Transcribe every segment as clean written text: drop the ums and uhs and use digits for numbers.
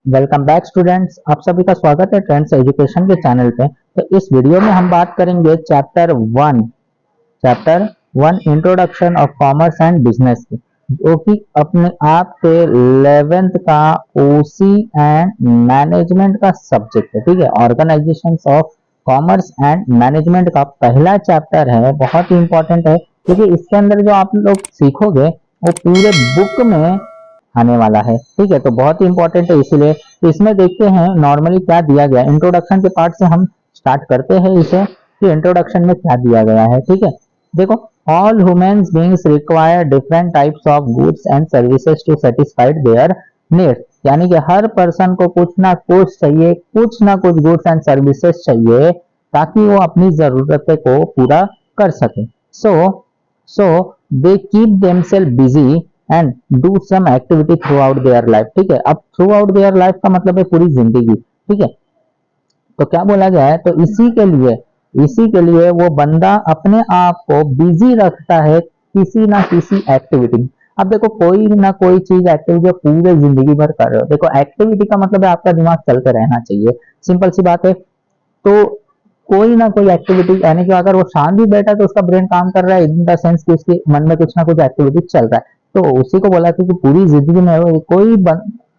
Welcome back students, आप सभी का स्वागत है ट्रेंड्स एजुकेशन के चैनल पे। तो इस वीडियो में हम बात करेंगे chapter one introduction of commerce and business की, जो कि अपने आप के 11th का ओसी एंड मैनेजमेंट का सब्जेक्ट है। ठीक है, organisations of commerce and management का पहला चैप्टर है, बहुत ही इंपॉर्टेंट है क्योंकि इसके अंदर जो आप लोग सीखोगे वो पूरे बुक में आने वाला है। ठीक है, तो बहुत ही इंपॉर्टेंट है, इसीलिए तो इसमें देखते हैं नॉर्मली क्या दिया गया। इंट्रोडक्शन के पार्ट से हम स्टार्ट करते हैं इसे कि इंट्रोडक्शन में क्या दिया गया है। ठीक है, देखो, all humans beings require different types of goods and services to satisfied their needs, यानी कि हर पर्सन को कुछ ना कुछ चाहिए, कुछ ना कुछ गुड्स एंड सर्विसेज चाहिए ताकि वो अपनी जरूरतें को पूरा कर सके। So they keep themselves busy and do some activity throughout their life. ठीक है, अब थ्रू आउट देयर लाइफ का मतलब है पूरी जिंदगी। ठीक है, तो क्या बोला गया है, तो इसी के लिए वो बंदा अपने आप को बिजी रखता है किसी ना किसी एक्टिविटी। अब देखो, कोई ना कोई चीज एक्टिविटी पूरे जिंदगी भर कर रहे हो। देखो, एक्टिविटी का मतलब है आपका दिमाग चलते रहना चाहिए, सिंपल सी बात है। तो कोई ना कोई एक्टिविटी, यानी कि अगर वो शांत भी बैठा है तो उसका ब्रेन काम कर रहा है, इन द सेंस कि उसके मन में कुछ ना कुछ एक्टिविटी चल रहा है। तो उसी को बोला था कि पूरी जिंदगी में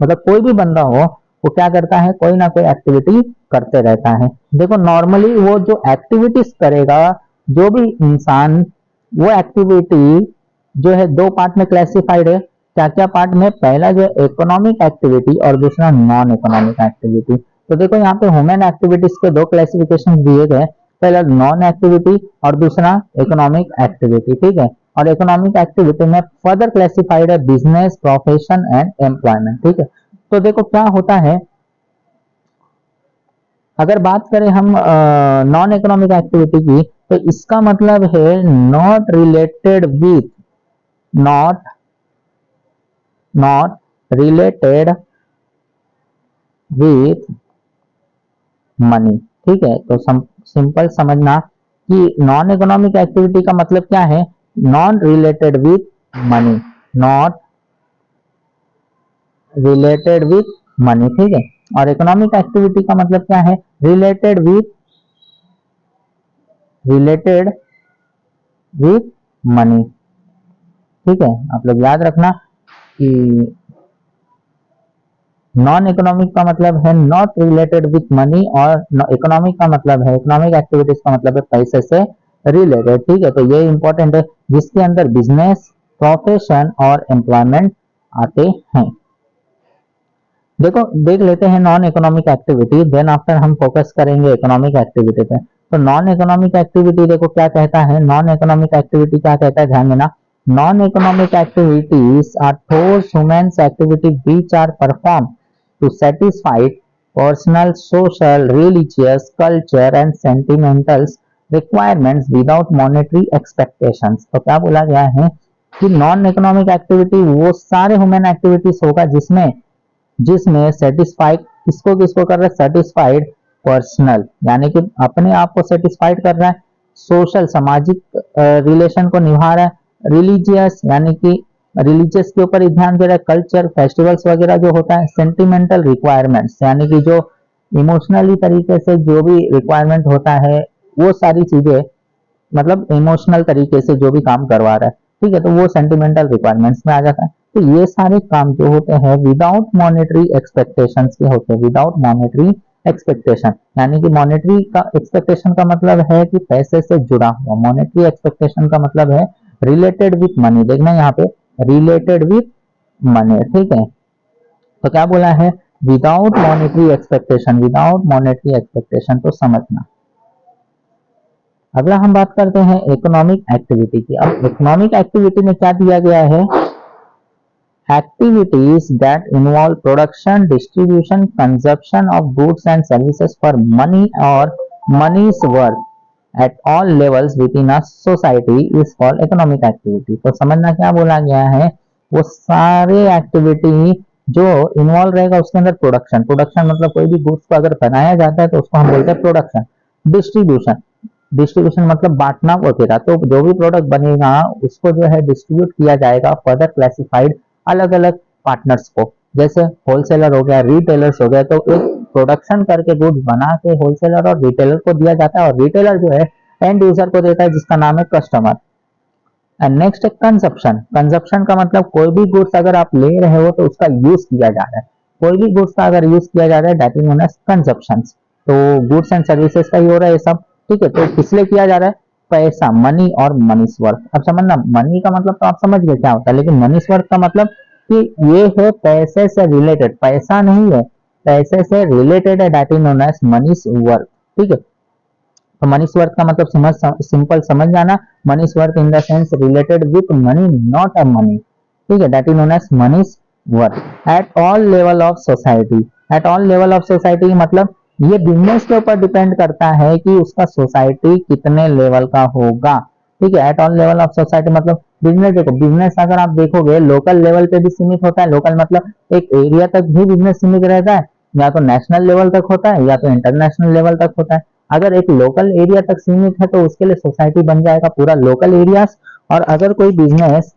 मतलब कोई भी बंदा हो, वो क्या करता है, कोई ना कोई एक्टिविटी करते रहता है। देखो, नॉर्मली वो जो एक्टिविटीज करेगा, जो भी इंसान, वो एक्टिविटी जो है दो पार्ट में क्लासिफाइड है। क्या क्या पार्ट में, पहला जो है इकोनॉमिक एक्टिविटी और दूसरा नॉन इकोनॉमिक एक्टिविटी। तो देखो, यहाँ पे ह्यूमन एक्टिविटीज के दो क्लासिफिकेशन दिए गए, पहला नॉन एक्टिविटी और दूसरा इकोनॉमिक एक्टिविटी। ठीक है, और इकोनॉमिक एक्टिविटी में फर्दर क्लासिफाइड है बिजनेस, प्रोफेशन एंड एम्प्लॉयमेंट। ठीक है, तो देखो क्या होता है, अगर बात करें हम नॉन इकोनॉमिक एक्टिविटी की, तो इसका मतलब है not not related with money. ठीक है, तो सिंपल समझना कि नॉन इकोनॉमिक एक्टिविटी का मतलब क्या है, non related with money, not related with money. ठीक है, और इकोनॉमिक एक्टिविटी का मतलब क्या है, रिलेटेड विथ मनी। ठीक है, आप लोग याद रखना कि नॉन इकोनॉमिक का मतलब है नॉट रिलेटेड विथ मनी, और इकोनॉमिक का मतलब है, इकोनॉमिक एक्टिविटीज का मतलब है पैसे से रिलेटेड। ठीक है, तो ये इंपॉर्टेंट है, जिसके अंदर बिजनेस, प्रोफेशन और एम्प्लॉयमेंट आते हैं। देखो, देख लेते हैं non economic activity, then after हम फोकस करेंगे इकोनॉमिक एक्टिविटी पे। तो नॉन इकोनॉमिक एक्टिविटी देखो क्या कहता है, नॉन इकोनॉमिक एक्टिविटी क्या कहता है, ध्यान देना। Non economic activities are those humans activity which are performed to satisfy personal, social, religious, culture and sentimental requirements without monetary expectations। तो क्या बोला गया है कि नॉन इकोनॉमिक एक्टिविटी वो सारे ह्यूमन एक्टिविटीज होगा जिसमें जिसमें सेटिस्फाइड किसको किसको कर रहा है, सेटिस्फाइड पर्सनल, यानी कि अपने आप को सेटिस्फाइड कर रहा है, सोशल सामाजिक रिलेशन को निभा रहा है, रिलीजियस यानी कि रिलीजियस के ऊपर ही ध्यान दे रहा है, कल्चर, फेस्टिवल्स वगैरह जो होता है, सेंटिमेंटल रिक्वायरमेंट्स यानी कि जो इमोशनली तरीके से जो भी रिक्वायरमेंट होता है, वो सारी चीजें, मतलब इमोशनल तरीके से जो भी काम करवा रहा है। ठीक है, तो वो सेंटिमेंटल रिक्वायरमेंट्स में आ जाता है। तो ये सारे काम जो होते हैं विदाउट मॉनेटरी एक्सपेक्टेशंस के होते हैं, विदाउट मॉनेटरी एक्सपेक्टेशन, यानी कि मॉनेटरी का एक्सपेक्टेशन का मतलब है कि पैसे से जुड़ा हुआ, मॉनेटरी एक्सपेक्टेशन का मतलब है रिलेटेड विथ मनी। देखना यहाँ पे रिलेटेड विथ मनी। ठीक है, तो क्या बोला है, without monetary expectation, without monetary expectation, तो समझना। अगला हम बात करते हैं इकोनॉमिक एक्टिविटी की। अब इकोनॉमिक एक्टिविटी में क्या दिया गया है, activities that involve production, distribution, consumption of goods and services for money or money's worth at all levels within a society is called economic activity। तो समझना क्या बोला गया है, वो सारे एक्टिविटी जो इन्वॉल्व रहेगा उसके अंदर प्रोडक्शन, प्रोडक्शन मतलब कोई भी गुड्स को अगर बनाया जाता है तो उसको हम बोलते हैं प्रोडक्शन। डिस्ट्रीब्यूशन, डिस्ट्रीब्यूशन मतलब बांटना वगैरह, तो जो भी प्रोडक्ट बनेगा उसको जो है डिस्ट्रीब्यूट किया जाएगा फर्दर क्लासिफाइड अलग अलग पार्टनर्स को, जैसे होलसेलर हो गया, रिटेलर्स हो गया, तो एक प्रोडक्शन करके गुड्स बना के होलसेलर और रिटेलर को दिया जाता है, और रिटेलर जो है एंड यूजर को देता है जिसका नाम है कस्टमर। एंड नेक्स्ट है कंजप्शन। कंजप्शन का मतलब कोई भी गुड्स अगर आप ले रहे हो तो उसका यूज किया जा रहा है, कोई भी गुड्स का अगर यूज किया जा रहा है that is known as consumption. तो गुड्स एंड सर्विसेज का ही हो रहा है ये सब, ठीक है। तो किस लिए किया जा रहा है? पैसा, मनी और मनीस वर्थ। अब समझना, मनी का मतलब तो आप समझ गए क्या होता है, लेकिन मनीस वर्थ का मतलब कि ये है पैसे से रिलेटेड, पैसा नहीं है, पैसे से रिलेटेड है, दैट इज नोन एज मनीस वर्थ, ठीक है। तो मनीष वर्थ का मतलब समझ, सिंपल समझ जाना, money's worth in the sense related with money, not a money, ठीक है, that is known as money's worth. At all level of society, at all level of society मतलब ये बिजनेस के ऊपर डिपेंड करता है कि उसका सोसाइटी कितने लेवल का होगा, ठीक है। Eight all level of society मतलब बिजनेस, देखो बिजनेस अगर आप देखोगे लोकल लेवल पे भी सीमित होता है, लोकल मतलब एक एरिया तक भी बिजनेस सीमित रहता है, या तो नेशनल लेवल तक होता है या तो इंटरनेशनल लेवल तक होता है। अगर एक लोकल एरिया तक सीमित है तो उसके लिए सोसाइटी बन जाएगा पूरा लोकल एरिया, और अगर कोई बिजनेस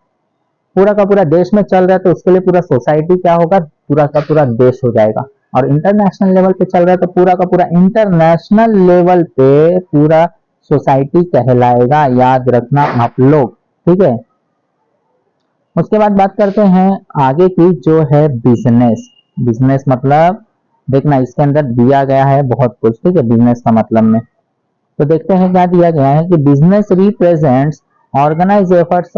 पूरा का पूरा देश में चल रहा है तो उसके लिए पूरा सोसाइटी क्या होगा, पूरा का पूरा देश हो जाएगा। और इंटरनेशनल लेवल पे चल रहा है तो पूरा का पूरा इंटरनेशनल लेवल पे पूरा सोसाइटी कहलाएगा, याद रखना आप लोग, ठीक है। उसके बाद बात करते हैं आगे की, जो है बिजनेस। बिजनेस मतलब देखना इसके अंदर दिया गया है बहुत कुछ, ठीक है, बिजनेस का मतलब में। तो देखते हैं क्या दिया गया है कि business represents organise efforts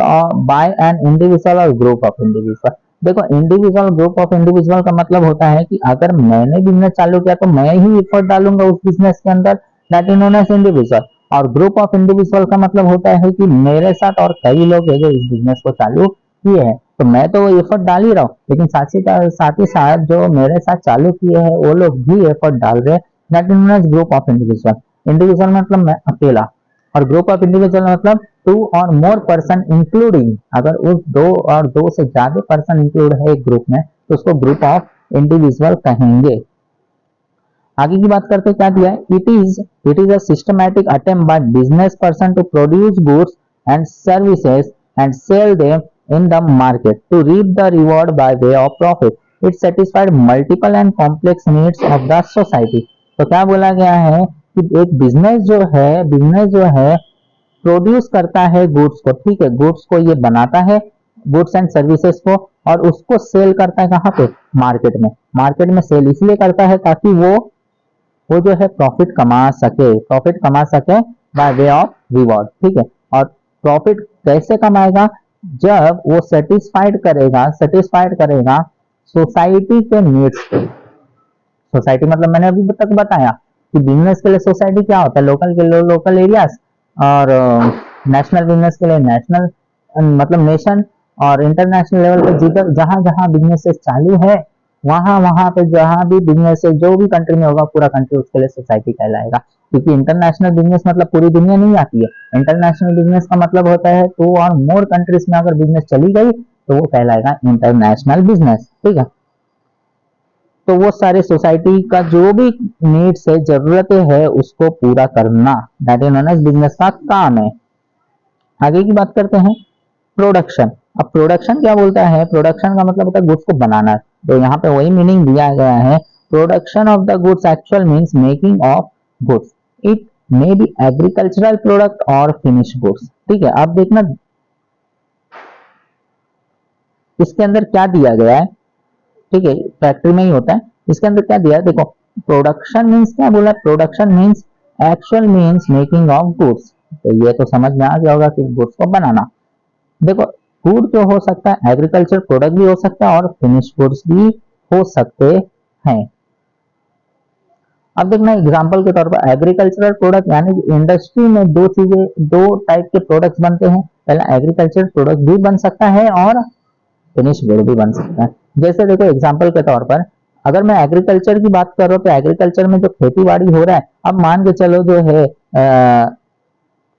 by an individual और ग्रुप ऑफ इंडिविजुअल। देखो इंडिविजुअल, ग्रुप ऑफ इंडिविजुअल का मतलब होता है कि अगर मैंने बिजनेस चालू किया तो मैं ही एफर्ट डालूंगा उस बिजनेस के अंदर, that is known as individual. और ग्रुप ऑफ इंडिविजुअल का मतलब होता है कि मेरे साथ और कई लोग हैं जो इस बिजनेस को चालू किए हैं, तो मैं तो वो एफर्ट डाल ही रहा हूँ, लेकिन साथ ही साथ जो मेरे साथ चालू किए हैं वो लोग भी एफर्ट डाल रहे हैं, that is known age group of individual. Individual मतलब मैं अकेला, और ग्रुप ऑफ इंडिविजुअल मतलब टू और मोर पर्सन इंक्लूडिंग, अगर उस दो और दो से ज्यादा पर्सन इंक्लूड है एक ग्रुप में तो उसको ग्रुप ऑफ इंडिविजुअल कहेंगे। आगे की बात करते क्या दिया है, it is a systematic attempt by business person to produce goods and services and sell them in the market to reap the reward by way of profit. It satisfied multiple and complex needs of the society. तो क्या बोला गया है कि एक business जो है produce करता है गुड्स को, ठीक है, गुड्स को ये बनाता है, गुड्स एंड सर्विसेज को, और उसको सेल करता है कहाँ पे, मार्केट में। मार्केट में सेल इसलिए करता है ताकि वो जो है प्रॉफिट कमा सके बाय वे ऑफ रिवॉर्ड, ठीक है। और प्रॉफिट कैसे कमाएगा, जब वो सेटिस्फाइड करेगा सोसाइटी के नीड्स को। सोसाइटी मतलब मैंने अभी तक बताया कि बिजनेस के लिए सोसाइटी क्या होता है, लोकल के लिए लोकल एरियाज, और नेशनल बिजनेस के लिए नेशनल मतलब नेशन, और इंटरनेशनल लेवल पे जिधर जहां जहां बिजनेसेस चालू है वहां वहां पे जहां भी बिजनेसेस जो भी कंट्री में होगा पूरा कंट्री उसके लिए सोसाइटी कहलाएगा। क्योंकि इंटरनेशनल बिजनेस मतलब पूरी दुनिया नहीं आती है, इंटरनेशनल बिजनेस का मतलब होता है टू और मोर कंट्रीज में अगर बिजनेस चली गई तो वो कहलाएगा इंटरनेशनल बिजनेस, ठीक है। तो वो सारे सोसाइटी का जो भी नीड्स है, जरूरतें है, उसको पूरा करना, that is known as business का काम है। आगे की बात करते हैं प्रोडक्शन। अब प्रोडक्शन क्या बोलता है, प्रोडक्शन का मतलब होता है गुड्स को बनाना, तो यहाँ पे वही मीनिंग दिया गया है, production of the goods actual means making of goods, it may be agricultural product और फिनिश गुड्स, ठीक है। अब देखना इसके अंदर क्या दिया गया है, ठीक है, फैक्ट्री में ही होता है, इसके अंदर क्या दिया है, देखो प्रोडक्शन मीन्स क्या बोला, production means actual means making of goods, तो ये तो समझ में आ गया होगा कि गुड्स को बनाना। देखो फूड जो हो सकता है एग्रीकल्चर प्रोडक्ट भी हो सकता है और फिनिश गुड्स भी हो सकते हैं। अब देखना एग्जांपल के तौर पर एग्रीकल्चरल प्रोडक्ट यानी कि इंडस्ट्री में दो टाइप के प्रोडक्ट्स बनते हैं, पहला एग्रीकल्चर प्रोडक्ट भी बन सकता है और फिनिश गुड भी बन सकता है। जैसे देखो एग्जांपल के तौर पर अगर मैं एग्रीकल्चर की बात कर रहा हूँ तो एग्रीकल्चर में जो खेती बाड़ी हो रहा है, अब मान के चलो जो है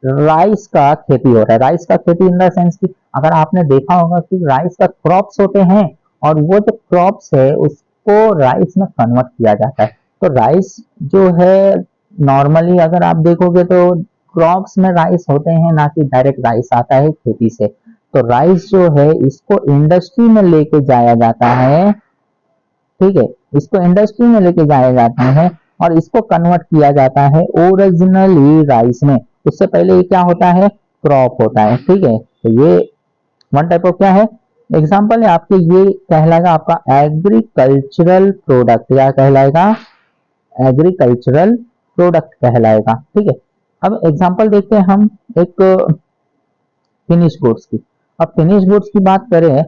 राइस का खेती हो रहा है, राइस का खेती इन द सेंस की अगर आपने देखा होगा कि राइस का क्रॉप्स होते हैं और वो जो क्रॉप्स है उसको राइस में कन्वर्ट किया जाता है। तो राइस जो है नॉर्मली अगर आप देखोगे तो क्रॉप्स में राइस होते हैं, ना कि डायरेक्ट राइस आता है खेती से। तो राइस जो है इसको इंडस्ट्री में लेके जाया जाता है ठीक है, इसको इंडस्ट्री में लेके जाया जाता है और इसको कन्वर्ट किया जाता है ओरिजिनली राइस में। उससे पहले ये क्या होता है, क्रॉप होता है। ठीक है, तो ये वन टाइप ऑफ क्या है, एग्जाम्पल है आपके, ये कहलाएगा आपका एग्रीकल्चरल प्रोडक्ट। क्या कहलाएगा, एग्रीकल्चरल प्रोडक्ट कहलाएगा। ठीक है, अब एग्जाम्पल देखते हैं हम एक फिनिश गुड्स की। अब फिनिश गुड्स की बात करें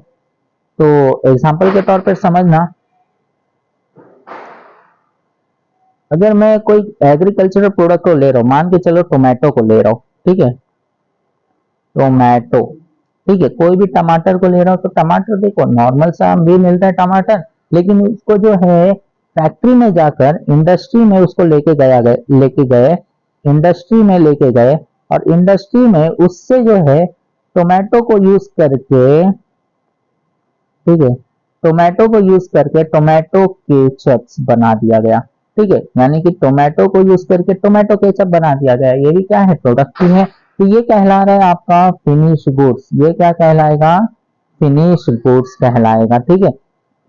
तो एग्जाम्पल के तौर पर समझना, अगर मैं कोई एग्रीकल्चरल प्रोडक्ट को ले रहा हूं, मान के चलो टोमेटो को ले रहा हूं, ठीक है, टोमेटो, ठीक है, कोई भी टमाटर को ले रहा हूं, तो टमाटर देखो नॉर्मल सा भी मिलता है टमाटर, लेकिन उसको जो है फैक्ट्री में जाकर इंडस्ट्री में उसको लेके गए इंडस्ट्री में लेके गए और इंडस्ट्री में उससे जो है टोमेटो को यूज करके, ठीक है, टोमेटो को यूज करके टोमेटो केचप्स बना दिया गया। ठीक है, यानी कि टोमेटो को यूज करके टोमेटो केचप बना दिया गया। ये भी क्या है, प्रोडक्ट ही है। तो ये कहला रहा है आपका फिनिश गुड्स। ये क्या कहलाएगा, फिनिश गुड्स कहलाएगा। ठीक है,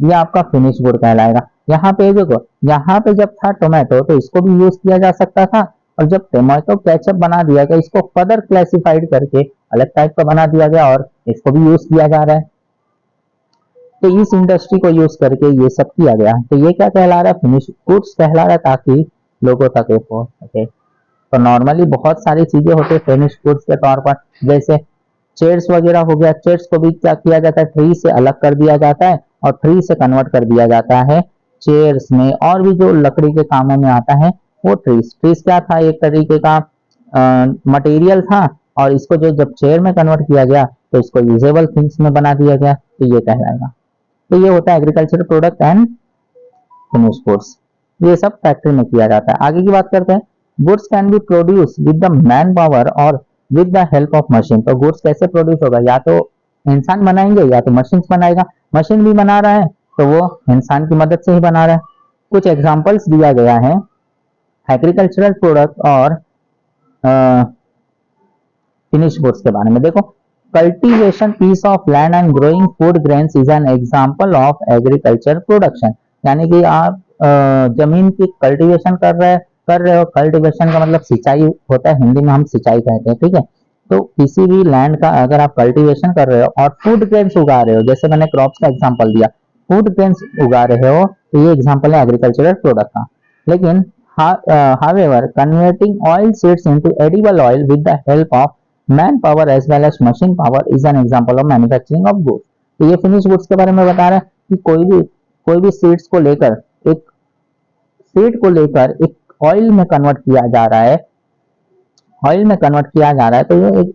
ये आपका फिनिश गुड कहलाएगा। यहाँ पे देखो, यहाँ पे जब था टोमेटो तो इसको भी यूज किया जा सकता था, और जब टोमेटो केचप बना दिया गया इसको फर्दर क्लासिफाइड करके अलग टाइप का बना दिया गया और इसको भी यूज किया जा रहा है। तो इस इंडस्ट्री को यूज करके ये सब किया गया। तो ये क्या कहला रहा है, फिनिश गुड्स कहला रहा है, ताकि लोगों तक ये पहुंच सके। तो नॉर्मली बहुत सारी चीजें होती है फिनिश गुड्स के तौर पर, जैसे चेयर्स वगैरह हो गया। चेयर्स को भी क्या किया जाता है, ट्री से अलग कर दिया जाता है और ट्री से कन्वर्ट कर दिया जाता है चेयर्स में। और भी जो लकड़ी के कामों में आता है वो ट्रीज क्या था, एक तरीके का मटेरियल था, और इसको जो जब चेयर में कन्वर्ट किया गया तो इसको यूजेबल थिंग्स में बना दिया गया। तो ये कहलाएगा। तो ये होता है agriculture product and finish goods. ये सब फैक्ट्री में किया जाता है। आगे की बात करते हैं, goods can be produce with the man power और with the help of machine. तो गुड्स कैसे प्रोड्यूस होगा, या तो इंसान बनाएंगे या तो मशीन बनाएगा। मशीन भी बना रहा है तो वो इंसान की मदद से ही बना रहा है। कुछ एग्जांपल्स दिया गया है एग्रीकल्चरल प्रोडक्ट और फिनिश गुड्स के बारे में। देखो, cultivation piece of land and growing food grains is an example of agriculture production. यानी कि आप जमीन की कल्टीवेशन कर रहे हो। कल्टीवेशन का मतलब सिंचाई होता है, हिंदी में हम सिंचाई कहते हैं। ठीक है, तो किसी भी लैंड का अगर आप कल्टीवेशन कर रहे हो और फूड ग्रेन्स उगा रहे हो, जैसे मैंने क्रॉप्स का एग्जांपल दिया, फूड ग्रेन्स उगा रहे हो, तो ये एग्जांपल है एग्रीकल्चरल प्रोडक्ट का। लेकिन however, converting oil seeds into edible oil with the help of manpower as well as machine power is an example of manufacturing of goods। तो ये फिनिश गुड्स के बारे में बता रहा है कि कोई भी सीड्स को लेकर एक ऑयल में कन्वर्ट किया जा रहा है, तो ये एक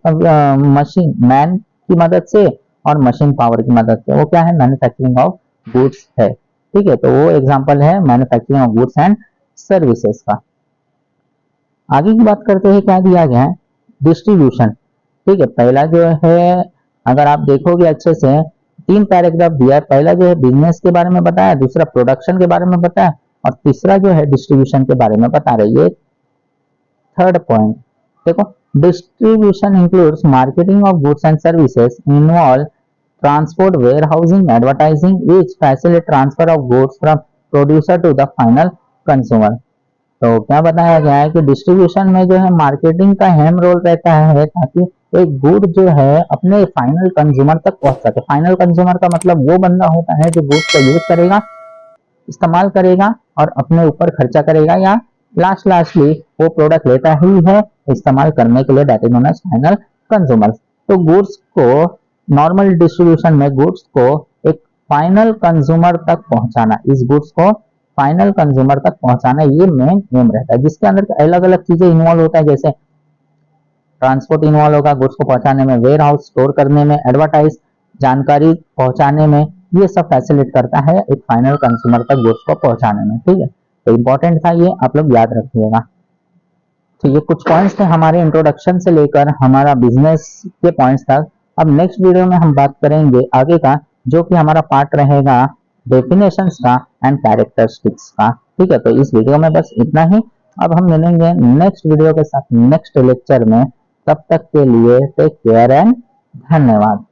मशीन मैन की मदद से और मशीन पावर की मदद से, वो क्या है, मैन्युफैक्चरिंग ऑफ गुड्स है। ठीक है, तो वो एग्जांपल है manufacturing of goods and services का। आगे की बात करते हैं, क्या दिया गया है, डिस्ट्रीब्यूशन। ठीक है, पहला जो है अगर आप देखोगे अच्छे से 3 पैराग्राफ दिया है। पहला जो है बिजनेस के बारे में बताया, दूसरा प्रोडक्शन के बारे में बताया और तीसरा जो है डिस्ट्रीब्यूशन के बारे में बता रही है। थर्ड पॉइंट देखो, distribution includes marketing of goods and services, involve transport, warehousing, advertising, which facilitate transfer of goods from producer to the final consumer. तो क्या बताया गया है कि डिस्ट्रीब्यूशन में जो है मार्केटिंग का अहम रोल रहता है, ताकि एक गुड जो है अपने फाइनल कंज्यूमर तक पहुंच सके। फाइनल कंज्यूमर का मतलब वो बंदा होता है जो गुड्स को यूज करेगा, इस्तेमाल करेगा और अपने ऊपर खर्चा करेगा, या लास्टली वो प्रोडक्ट लेता ही है इस्तेमाल करने के लिए, that is known as final consumer. तो गुड्स को नॉर्मल डिस्ट्रीब्यूशन में गुड्स को एक फाइनल कंज्यूमर तक पहुंचाना, इस गुड्स को फाइनल कंज्यूमर तक पहुंचाना, ये मेन एम रहता है, जिसके अंदर अलग अलग चीजें इन्वॉल्व होता है। जैसे ट्रांसपोर्ट इन्वॉल्व होगा गुड्स को पहुंचाने में, वेयर हाउस स्टोर करने में, एडवर्टाइज जानकारी पहुंचाने में, ये सब फैसिलिटेट करता है एक फाइनल कंज्यूमर तक गुड्स को पहुंचाने में। ठीक है, तो इंपॉर्टेंट था, ये आप लोग याद रखिएगा। तो ये कुछ पॉइंट्स थे हमारे इंट्रोडक्शन से लेकर हमारा बिजनेस के पॉइंट्स तक। अब नेक्स्ट वीडियो में हम बात करेंगे आगे का, जो कि हमारा पार्ट रहेगा डेफिनेशंस का एंड कैरेक्टरिस्टिक्स का। ठीक है, तो इस वीडियो में बस इतना ही। अब हम मिलेंगे नेक्स्ट वीडियो के साथ नेक्स्ट लेक्चर में। तब तक के लिए टेक केयर एंड धन्यवाद।